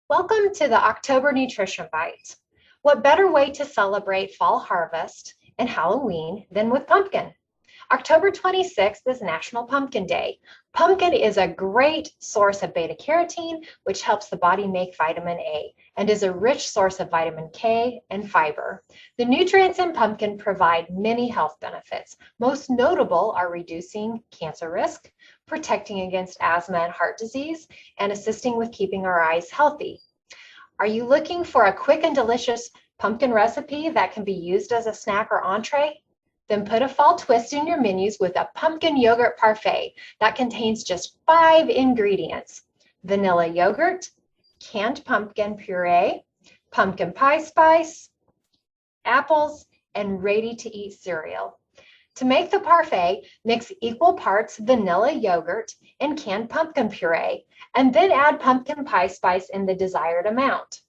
Welcome to the October Nutrition Bite. What better way to celebrate fall harvest and Halloween than with pumpkin? October 26th is National Pumpkin Day. Pumpkin is a great source of beta carotene, which helps the body make vitamin A and is a rich source of vitamin K and fiber. The nutrients in pumpkin provide many health benefits. Most notable are reducing cancer risk, protecting against asthma and heart disease, and assisting with keeping our eyes healthy. Are you looking for a quick and delicious pumpkin recipe that can be used as a snack or entree? Then put a fall twist in your menus with a pumpkin yogurt parfait that contains just 5 ingredients: vanilla yogurt, canned pumpkin puree, pumpkin pie spice, apples, and ready-to-eat cereal. To make the parfait, mix equal parts vanilla yogurt and canned pumpkin puree, and then add pumpkin pie spice in the desired amount.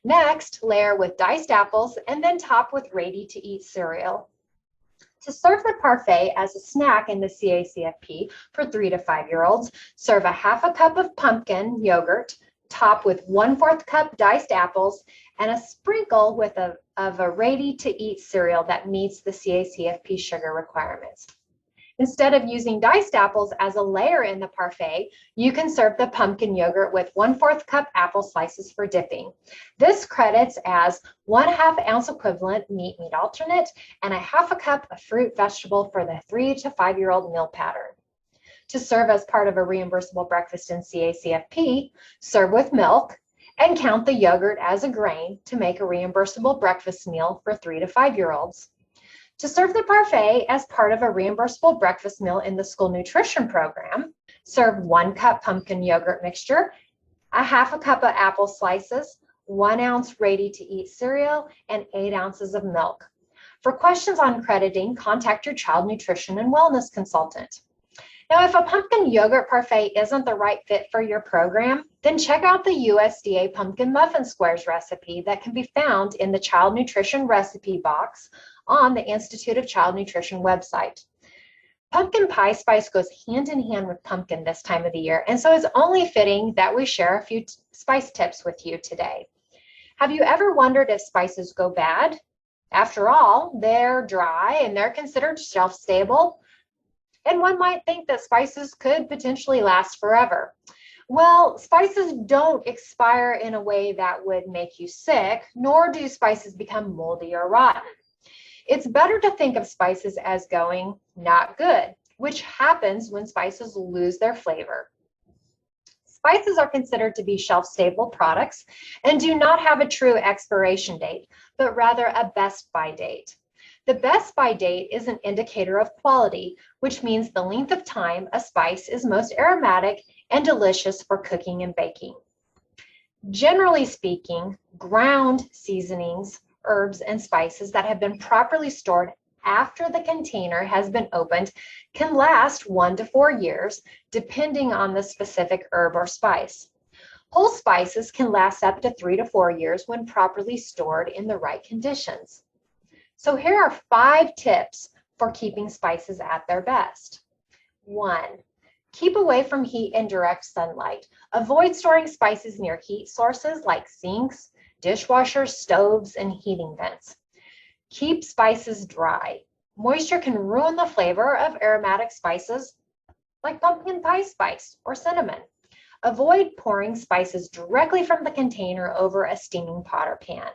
Next, layer with diced apples and then top with ready-to-eat cereal. To serve the parfait as a snack in the CACFP for 3 to 5-year-olds, serve a half a cup of pumpkin yogurt, top with 1/4 cup diced apples, and a sprinkle of a ready-to-eat cereal that meets the CACFP sugar requirements. Instead of using diced apples as a layer in the parfait, you can serve the pumpkin yogurt with 1/4 cup apple slices for dipping. This credits as 1/2 ounce equivalent meat alternate and a half a cup of fruit vegetable for the 3 to 5-year-old meal pattern. To serve as part of a reimbursable breakfast in CACFP, serve with milk and count the yogurt as a grain to make a reimbursable breakfast meal for 3 to 5-year-olds. To serve the parfait as part of a reimbursable breakfast meal in the school nutrition program, serve 1 cup pumpkin yogurt mixture, a half a cup of apple slices, 1 ounce ready-to-eat cereal, and 8 ounces of milk. For questions on crediting, contact your child nutrition and wellness consultant. Now, if a pumpkin yogurt parfait isn't the right fit for your program, then check out the USDA pumpkin muffin squares recipe that can be found in the Child Nutrition recipe box on the Institute of Child Nutrition website. Pumpkin pie spice goes hand in hand with pumpkin this time of the year, and so it's only fitting that we share a few spice tips with you today. Have you ever wondered if spices go bad? After all, they're dry and they're considered shelf stable. And one might think that spices could potentially last forever. Well, spices don't expire in a way that would make you sick, nor do spices become moldy or rotten. It's better to think of spices as going not good, which happens when spices lose their flavor. Spices are considered to be shelf-stable products and do not have a true expiration date, but rather a best-by date. The best-by date is an indicator of quality, which means the length of time a spice is most aromatic and delicious for cooking and baking. Generally speaking, ground seasonings, herbs, and spices that have been properly stored after the container has been opened can last 1 to 4 years, depending on the specific herb or spice. Whole spices can last up to 3 to 4 years when properly stored in the right conditions. So here are 5 tips for keeping spices at their best. 1. Keep away from heat and direct sunlight. Avoid storing spices near heat sources like sinks, dishwashers, stoves, and heating vents. Keep spices dry. Moisture can ruin the flavor of aromatic spices like pumpkin pie spice or cinnamon. Avoid pouring spices directly from the container over a steaming pot or pan.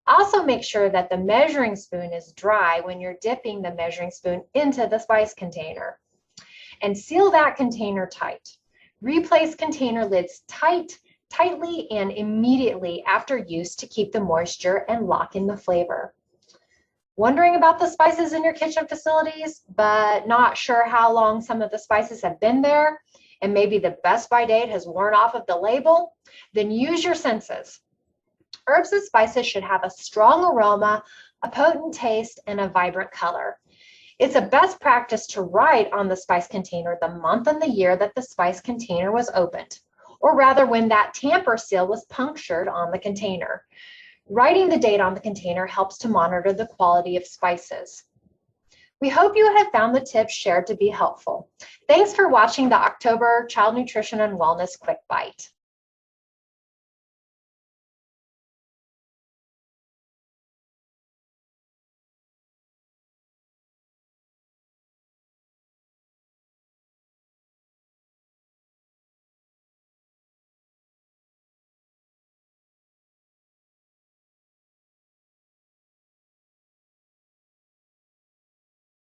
Also make sure that the measuring spoon is dry when you're dipping the measuring spoon into the spice container. And seal that container tight. Replace container lids tightly and immediately after use to keep the moisture and lock in the flavor. Wondering about the spices in your kitchen facilities, but not sure how long some of the spices have been there, and maybe the best-by date has worn off of the label? Then use your senses. Herbs and spices should have a strong aroma, a potent taste, and a vibrant color. It's a best practice to write on the spice container the month and the year that the spice container was opened, or rather when that tamper seal was punctured on the container. Writing the date on the container helps to monitor the quality of spices. We hope you have found the tips shared to be helpful. Thanks for watching the October Child Nutrition and Wellness Quick Bite.